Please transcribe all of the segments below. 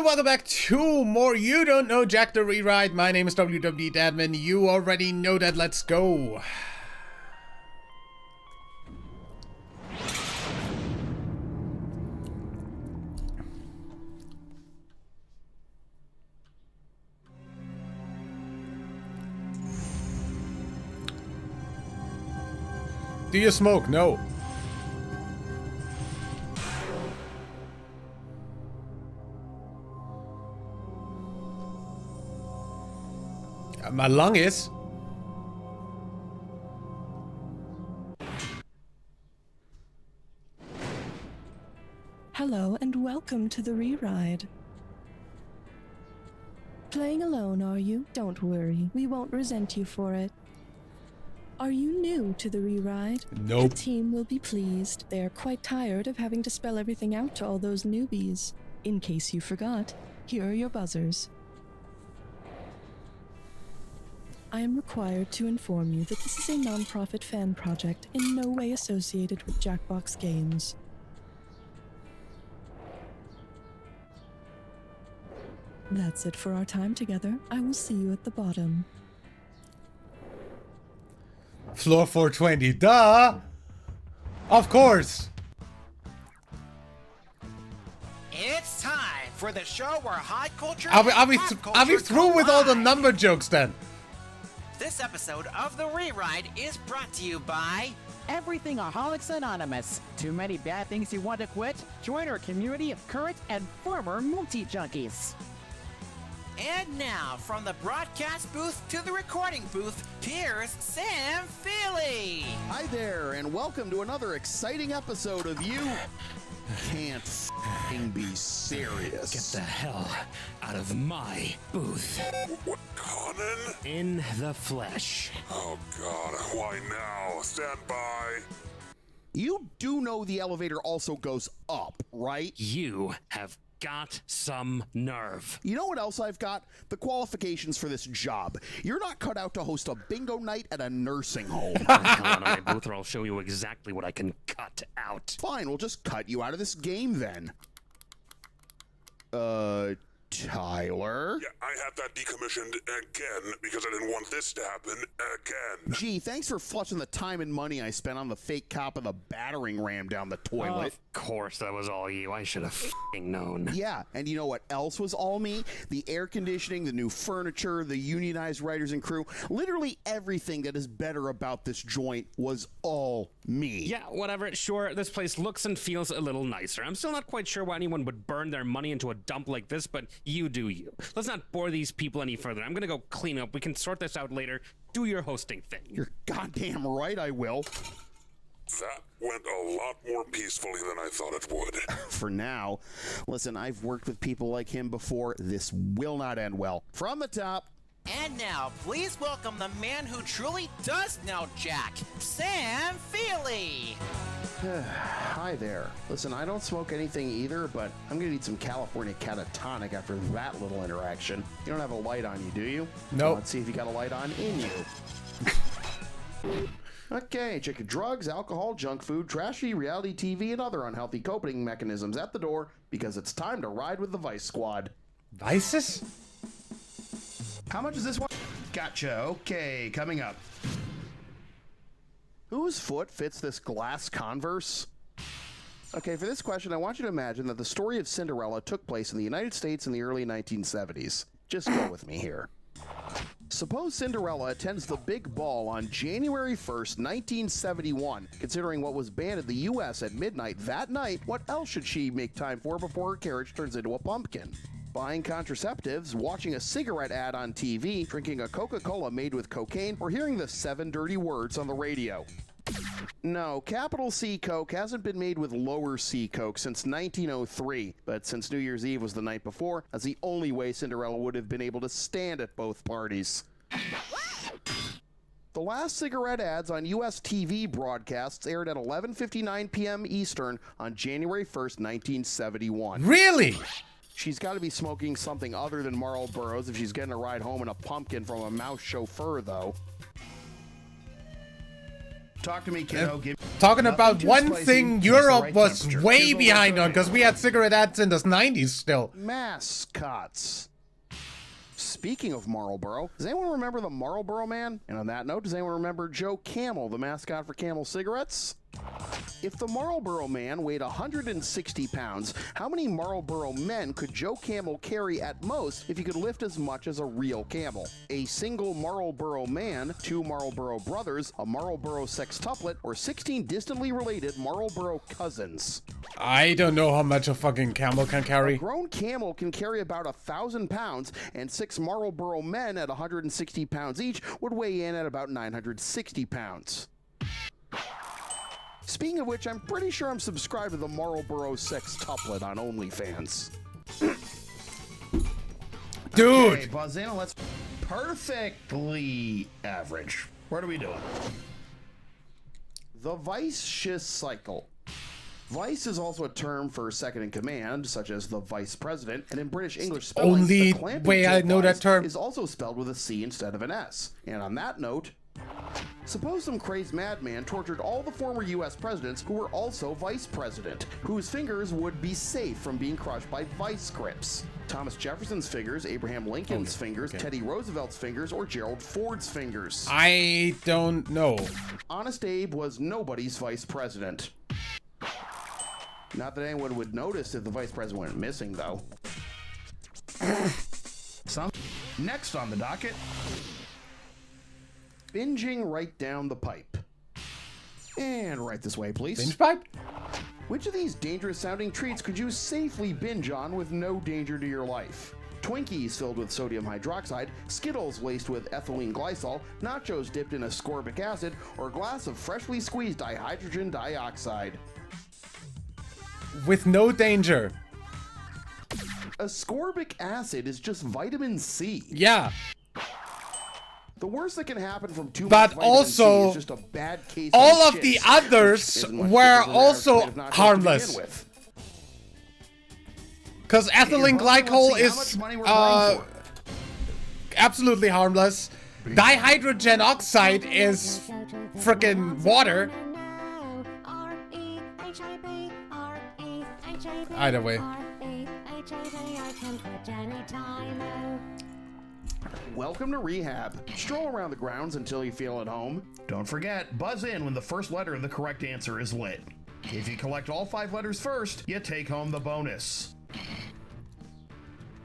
welcome back to more You Don't Know Jack the Rewrite. My name is WWD Dadman. You already know that. Let's go. Do you smoke? No. My lung is. Hello and welcome to the Re-Ride. Playing alone, are you? Don't worry, we won't resent you for it. Are you new to the Re-Ride? Nope. The team will be pleased. They are quite tired of having to spell everything out to all those newbies. In case you forgot, here are your buzzers. I am required to inform you that this is a non-profit fan project in no way associated with Jackbox Games. That's it for our time together. I will see you at the bottom. Floor 420. Duh! Of course! It's time for the show where high culture Are and we pop culture through with all the collide. number jokes then? This episode of The Re-Ride is brought to you by Everything Aholics Anonymous. Too many bad things you want to quit? Join our community of current and former multi-junkies. And now, from the broadcast booth to the recording booth, here's Sam Feely. Hi there, and welcome to another exciting episode of You Can't F***ing Be Serious. Get the hell out of my booth. What, Conan? In the flesh. Oh God, why now? Stand by. You do know the elevator also goes up, right? You have got some nerve. You know what else I've got? The qualifications for this job. You're not cut out to host a bingo night at a nursing home. Get the hell out of my booth or I'll show you exactly what I can cut out. Fine, we'll just cut you out of this game then. Tyler? Yeah, I had that decommissioned again because I didn't want this to happen again. Gee, thanks for flushing the time and money I spent on the fake cop and the battering ram down the toilet. Of course that was all you. I should have f***ing known. Yeah, and you know what else was all me? The air conditioning, the new furniture, the unionized writers and crew. Literally everything that is better about this joint was all me. Yeah, whatever. Sure, this place looks and feels a little nicer. I'm still not quite sure why anyone would burn their money into a dump like this, but you do you. Let's not bore these people any further. I'm gonna go clean up. We can sort this out later. Do your hosting thing. You're goddamn right I will. That went a lot more peacefully than I thought it would. For now. Listen, I've worked with people like him before. This will not end well. From the top. And now, please welcome the man who truly does know Jack, Sam Feely. Hi there. Listen, I don't smoke anything either, but I'm gonna need some California catatonic after that little interaction. You don't have a light on you, do you? Nope. Let's see if you got a light on in you. Okay, check your drugs, alcohol, junk food, trashy reality TV, and other unhealthy coping mechanisms at the door because it's time to ride with the Vice Squad. Vices? How much is this one? Gotcha. Okay, coming up. Whose foot fits this glass Converse? Okay, for this question, I want you to imagine that the story of Cinderella took place in the United States in the early 1970s. Just go with me here. Suppose Cinderella attends the big ball on January 1st, 1971. Considering what was banned in the U.S. at midnight that night, what else should she make time for before her carriage turns into a pumpkin? Buying contraceptives, watching a cigarette ad on TV, drinking a Coca-Cola made with cocaine, or hearing the 7 dirty words on the radio. No, capital C Coke hasn't been made with lower C Coke since 1903, but since New Year's Eve was the night before, that's the only way Cinderella would have been able to stand at both parties. The last cigarette ads on U.S. TV broadcasts aired at 11:59 p.m. Eastern on January 1st, 1971. Really? She's got to be smoking something other than Marlboros if she's getting a ride home in a pumpkin from a mouse chauffeur, though. Talk to me, kiddo. Talking Nothing about too one spicy, thing just the Europe right was temperature. way Here's what behind we're on because we had cigarette ads in the 90s still. Mascots. Speaking of Marlboro, does anyone remember the Marlboro Man? And on that note, does anyone remember Joe Camel, the mascot for Camel cigarettes? If the Marlboro Man weighed 160 pounds, how many Marlboro men could Joe Camel carry at most if he could lift as much as a real camel? A single Marlboro man, 2 Marlboro brothers, a Marlboro sextuplet, or 16 distantly related Marlboro cousins? I don't know how much a fucking camel can A carry. grown camel can carry about 1,000 pounds, and 6 Marlboro men at 160 pounds each would weigh in at about 960 pounds. Speaking of which, I'm pretty sure I'm subscribed to the Marlboro sextuplet on OnlyFans. Dude! Okay, buzz in, let's perfectly average. What are we doing? The vice cycle. Vice is also a term for second in command, such as the vice president, and in British English spelling, Only the clamping way I tool know that vice term. is also spelled with a C instead of an S. And on that note, suppose some crazed madman tortured all the former US presidents who were also vice president, whose fingers would be safe from being crushed by vice grips. Thomas Jefferson's fingers, Abraham Lincoln's fingers, Teddy Roosevelt's fingers, or Gerald Ford's fingers. I don't know. Honest Abe was nobody's vice president. Not that anyone would notice if the vice president went missing, though. Next on the docket, binging right down the pipe. And right this way, please. Binge pipe? Which of these dangerous sounding treats could you safely binge on with no danger to your life? Twinkies filled with sodium hydroxide, Skittles laced with ethylene glycol, nachos dipped in ascorbic acid, or a glass of freshly squeezed dihydrogen dioxide? With no danger. Ascorbic acid is just vitamin C. Yeah. The worst that can happen from too But much vitamin also, C is just a bad case all of of the shits, others which isn't much were different than also kind of nachos to harmless. begin with. Because ethylene Buzz, let's glycol see how is much money we're playing for. absolutely harmless. Dihydrogen oxide is frickin' water. Either way. Welcome to rehab. Stroll around the grounds until you feel at home. Don't forget, buzz in when the first letter of the correct answer is lit. If you collect all 5 letters first, you take home the bonus.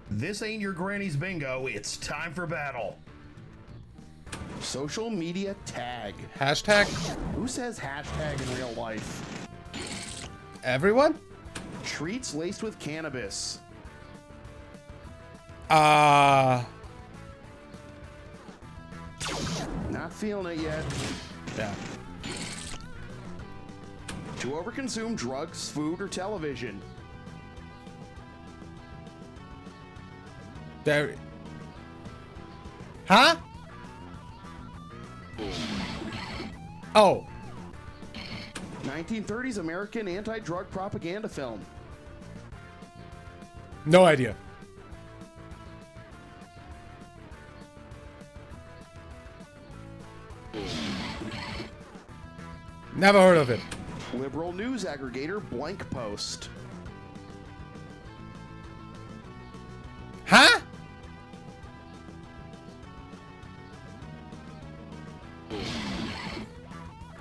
This ain't your granny's bingo, it's time for battle. Social media tag. Hashtag Who says hashtag in real life? everyone? Treats laced with cannabis. Uh, Not feeling it yet. yeah. To overconsume drugs, food, or television. There. Huh? Oh. 1930s American anti-drug propaganda film. No idea. Never heard of it. Liberal news aggregator Blank Post. Huh?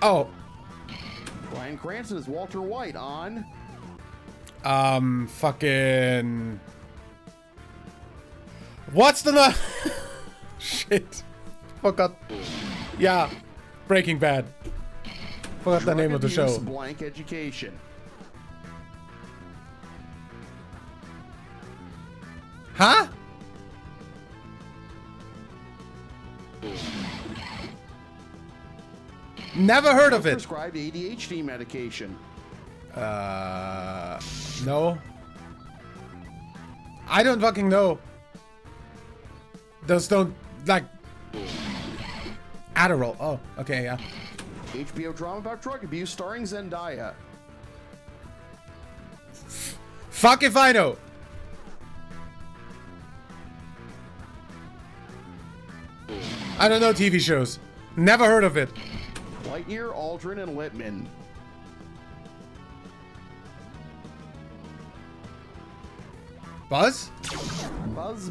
Oh. Bryan Cranston is Walter White on Fucking. What's the Shit. Forgot. Yeah. Breaking Bad. Forgot the name of the Drug show. Abuse, Blank Education. Huh? Never heard of it. Prescribed ADHD medication. No. I don't fucking know. Those don't, like... Adderall. Oh, okay, yeah. HBO drama about drug abuse starring Zendaya. Fuck if I know. I don't know TV shows. Never heard of it. Lightyear, Aldrin, and Littman. Buzz? Buzz.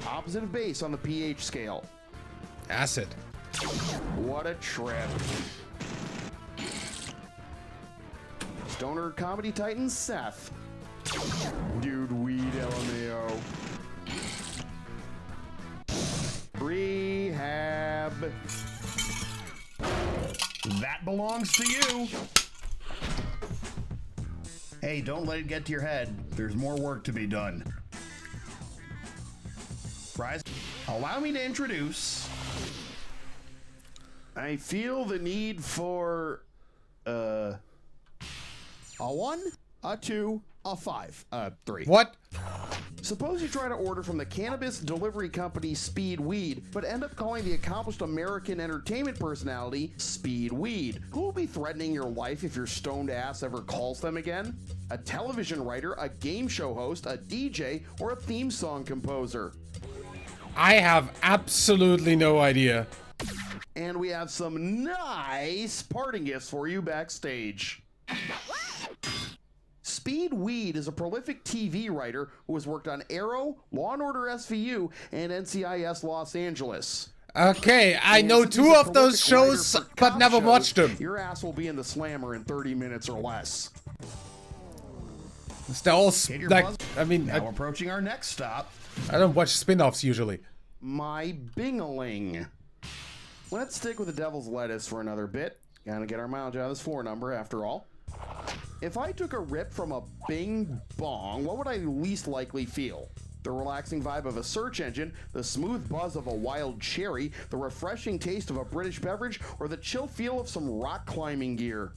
Opposite of base on the pH scale. Acid. What a trip. Stoner comedy titan Seth. Dude, weed LMAO. Rehab. That belongs to you. Hey, don't let it get to your head. There's more work to be done. Rise. Allow me to introduce. I feel the need for A 1, a 2, a 5, 3. What? Suppose you try to order from the cannabis delivery company Speed Weed, but end up calling the accomplished American entertainment personality Speed Weed. Who will be threatening your life if your stoned ass ever calls them again? A television writer, a game show host, a DJ, or a theme song composer? I have absolutely no idea. And we have some nice parting gifts for you backstage. Speed Weed is a prolific TV writer who has worked on Arrow, Law & Order SVU, and NCIS Los Angeles. Okay, I And know since 2 he's a of those prolific writer shows, for but cop never shows, watched them. Your ass will be in the slammer in 30 minutes or less. They're all Hit your like, buzz. I mean, Now approaching our next stop. I don't watch spin-offs usually. My Bingaling. Let's stick with the devil's lettuce for another bit. Gotta get our mileage out of this 4 number after all. If I took a rip from a Bing Bong, what would I least likely feel? The relaxing vibe of a search engine, the smooth buzz of a wild cherry, the refreshing taste of a British beverage, or the chill feel of some rock climbing gear?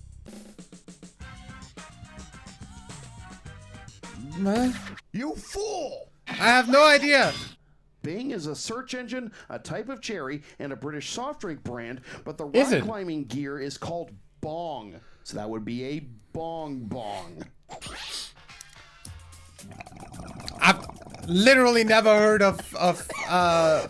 You fool! I have no idea. Bing is a search engine, a type of cherry, and a British soft drink brand, but the Is rock it? climbing gear is called Bong. So that would be a Bong Bong. I've literally never heard of Oh,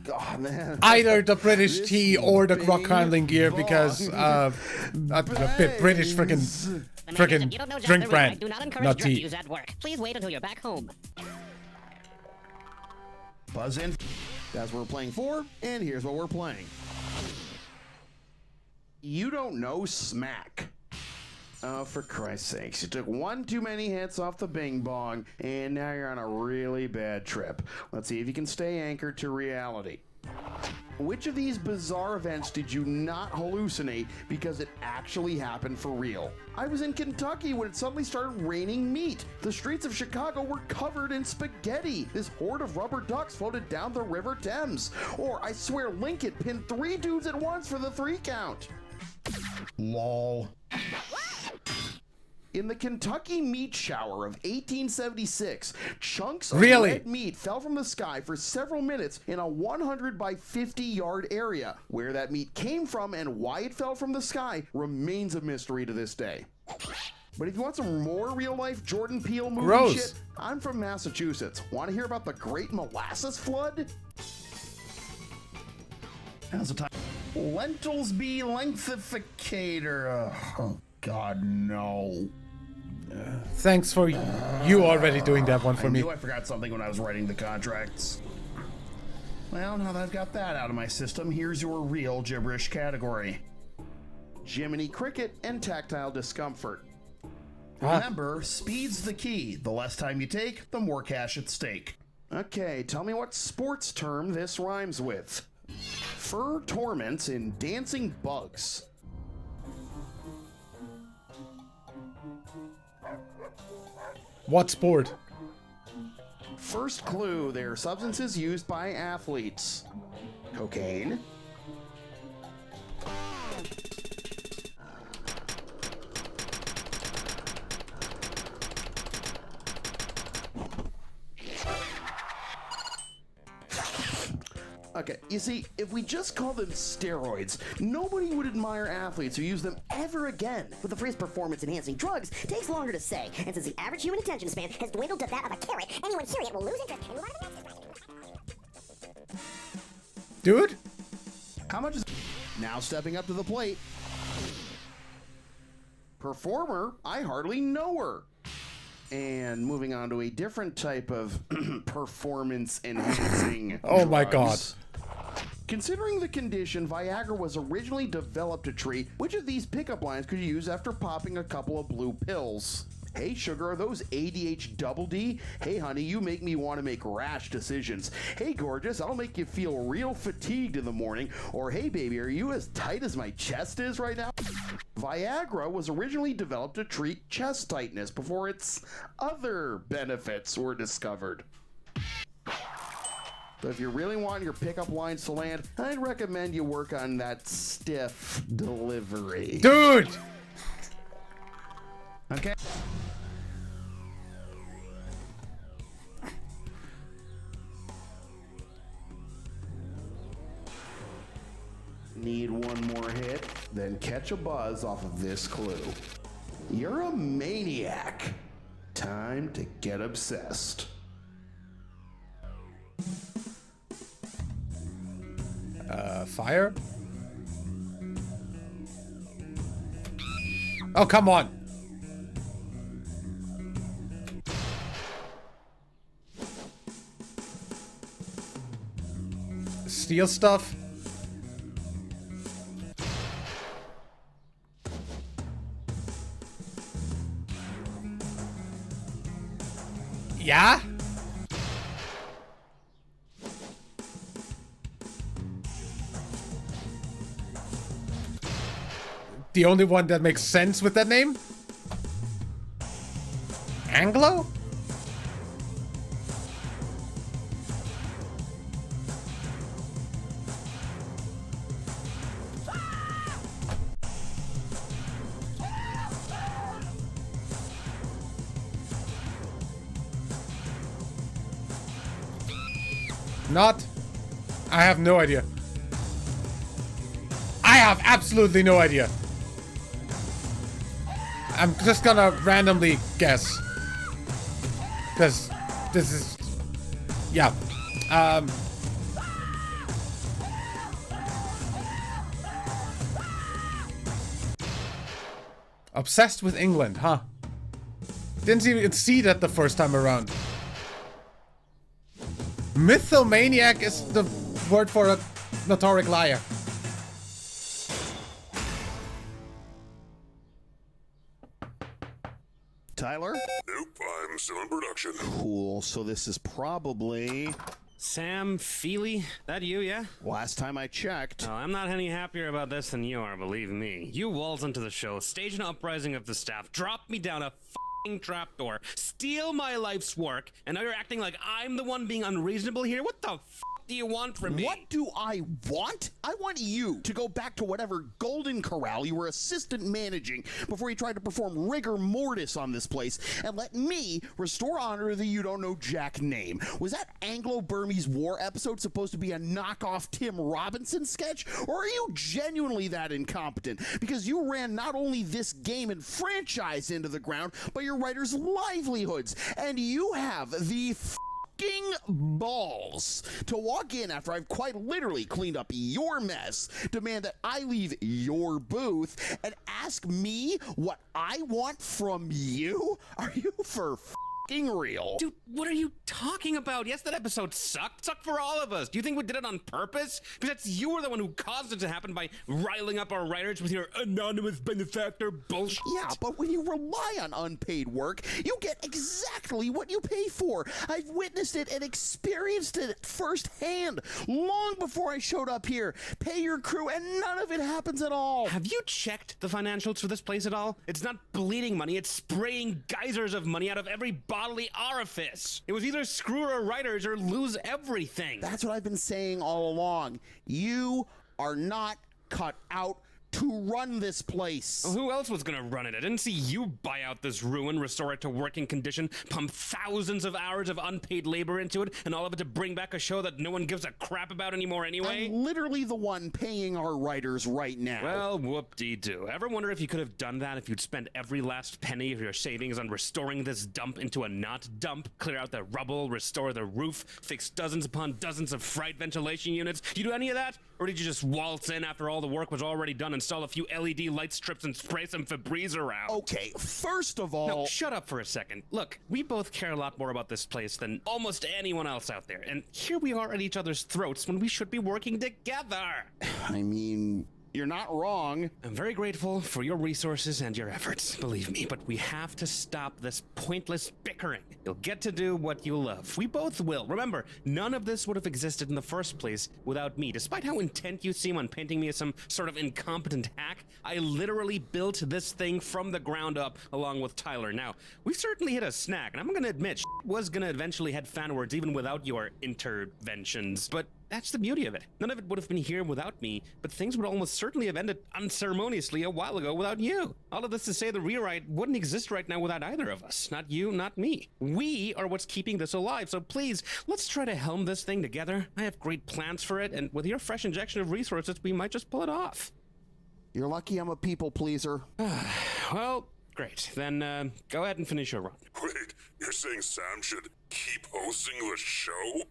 God, man. either the British This tea or the rock Bing climbing gear because Bong the British bangs. freaking You don't know John drink the Ripper. I brand, do not encourage not drug tea. use at work. Please wait until you're back home. Buzz in. That's what we're playing for, and here's what we're playing. You don't know smack. Oh, for Christ's sakes. You took 1 too many hits off the Bing Bong, and now you're on a really bad trip. Let's see if you can stay anchored to reality. Which of these bizarre events did you not hallucinate because it actually happened for real? I was in Kentucky when it suddenly started raining meat. The streets of Chicago were covered in spaghetti. This horde of rubber ducks floated down the River Thames. Or I swear Lincoln pinned 3 dudes at once for the 3 count. Lol. In the Kentucky meat shower of 1876, chunks of Really? red meat fell from the sky for several minutes in a 100 by 50 yard area. Where that meat came from and why it fell from the sky remains a mystery to this day. But if you want some more real life Jordan Peele movie Gross. shit, I'm from Massachusetts. Want to hear about the Great Molasses Flood? Now's the time. Lentils be lengthificator. Oh, God, no. Thanks for you already doing that one for I me. knew I forgot something when I was writing the contracts. Well, now that I've got that out of my system, here's your real gibberish category. Jiminy Cricket and tactile discomfort. Remember, speed's the key. The less time you take, the more cash at stake. Okay, tell me what sports term this rhymes with. Fur torments in dancing bugs. What sport? First clue, they're substances used by athletes. Cocaine. Okay, you see, if we just call them steroids, nobody would admire athletes who use them ever again. But the phrase performance-enhancing drugs takes longer to say, and since the average human attention span has dwindled to that of a carrot, anyone hearing it will lose interest and move on to the next. Dude? How much is... Now stepping up to the plate. Performer, I hardly know her. And moving on to a different type of performance enhancing Oh my drugs. Considering the condition, Viagra was originally developed to treat which of these pickup lines could you use after popping a couple of blue pills? Hey sugar, are those ADH double D? Hey honey, you make me want to make rash decisions. Hey gorgeous, I'll make you feel real fatigued in the morning. Or hey baby, are you as tight as my chest is right now? Viagra was originally developed to treat chest tightness before its other benefits were discovered. So if you really want your pickup lines to land, I'd recommend you work on that stiff delivery. Dude! Okay. Need one more hit, then catch a buzz off of this clue. You're a maniac. Time to get obsessed. Fire? Oh, come on. Steal stuff? Yeah? The only one that makes sense with that name? Anglo? Not? I have no idea. I have absolutely no idea. I'm just gonna randomly guess. Because this is... Yeah. Obsessed with England, huh? Didn't even see that the first time around. Mythomaniac is the word for a notoric liar. Tyler? Nope, I'm still in production. Cool, so this is probably... Sam Feely? That you, yeah? Last time I checked. Oh, I'm not any happier about this than you are, believe me. You waltz into the show, stage an uprising of the staff, drop me down a trapdoor, steal my life's work, and now you're acting like I'm the one being unreasonable here? What the do you want from me? What do I want? I want you to go back to whatever golden corral you were assistant managing before you tried to perform rigor mortis on this place, and let me restore honor to the you don't know jack name. Was that Anglo-Burmese war episode supposed to be a knockoff Tim Robinson sketch, or are you genuinely that incompetent? Because you ran not only this game and franchise into the ground, but your writers' livelihoods, and you have the balls to walk in after I've quite literally cleaned up your mess, demand that I leave your booth, and ask me what I want from you? Are you for real? Dude, what are you talking about? Yes, that episode sucked. Sucked for all of us. Do you think we did it on purpose? Because that's you were the one who caused it to happen by riling up our writers with your anonymous benefactor bullshit. Yeah, but when you rely on unpaid work, you get exactly what you pay for. I've witnessed it and experienced it firsthand long before I showed up here. Pay your crew and none of it happens at all. Have you checked the financials for this place at all? It's not bleeding money, it's spraying geysers of money out of every bodily orifice. It was either screw our writers or lose everything. That's what I've been saying all along. You are not cut out to run this place. Well, who else was gonna run it? I didn't see you buy out this ruin, restore it to working condition, pump thousands of hours of unpaid labor into it, and all of it to bring back a show that no one gives a crap about anymore anyway? I'm literally the one paying our writers right now. Well, whoop-dee-doo. Ever wonder if you could have done that if you'd spent every last penny of your savings on restoring this dump into a not dump, clear out the rubble, restore the roof, fix dozens upon dozens of fright ventilation units? You do any of that? Or did you just waltz in after all the work was already done, install a few LED light strips, and spray some Febreze around? Okay, first of all... No, shut up for a second. Look, we both care a lot more about this place than almost anyone else out there, and here we are at each other's throats when we should be working together. I mean... You're not wrong. I'm very grateful for your resources and your efforts, believe me, but we have to stop this pointless bickering. You'll get to do what you love. We both will. Remember, none of this would have existed in the first place without me. Despite how intent you seem on painting me as some sort of incompetent hack, I literally built this thing from the ground up along with Tyler. Now, we certainly hit a snag, and I'm gonna admit, was gonna eventually head fanwards even without your interventions, but that's the beauty of it. None of it would have been here without me, but things would almost certainly have ended unceremoniously a while ago without you. All of this to say the rewrite wouldn't exist right now without either of us. Not you, not me. We are what's keeping this alive, so please, let's try to helm this thing together. I have great plans for it, and with your fresh injection of resources, we might just pull it off. You're lucky I'm a people pleaser. Well, great. Then go ahead and finish your run. Wait, you're saying Sam should keep hosting the show?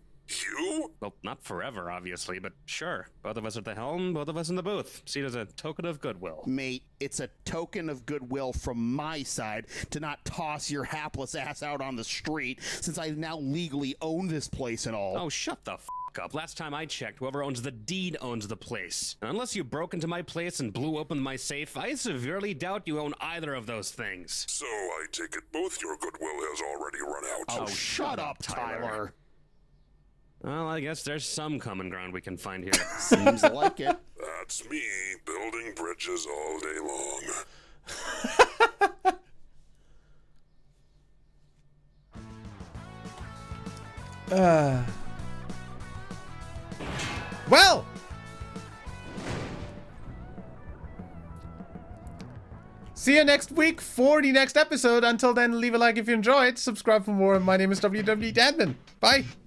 You? Well, not forever, obviously, but sure. Both of us at the helm, both of us in the booth. See it as a token of goodwill. Mate, it's a token of goodwill from my side to not toss your hapless ass out on the street, since I now legally own this place and all. Oh, shut the f*** up. Last time I checked, whoever owns the deed owns the place. And unless you broke into my place and blew open my safe, I severely doubt you own either of those things. So I take it both your goodwill has already run out. Oh, shut up, Tyler. Well, I guess there's some common ground we can find here. Seems like it. That's me, building bridges all day long. Well! See you next week for the next episode. Until then, leave a like if you enjoyed. Subscribe for more. My name is WW Dadman. Bye.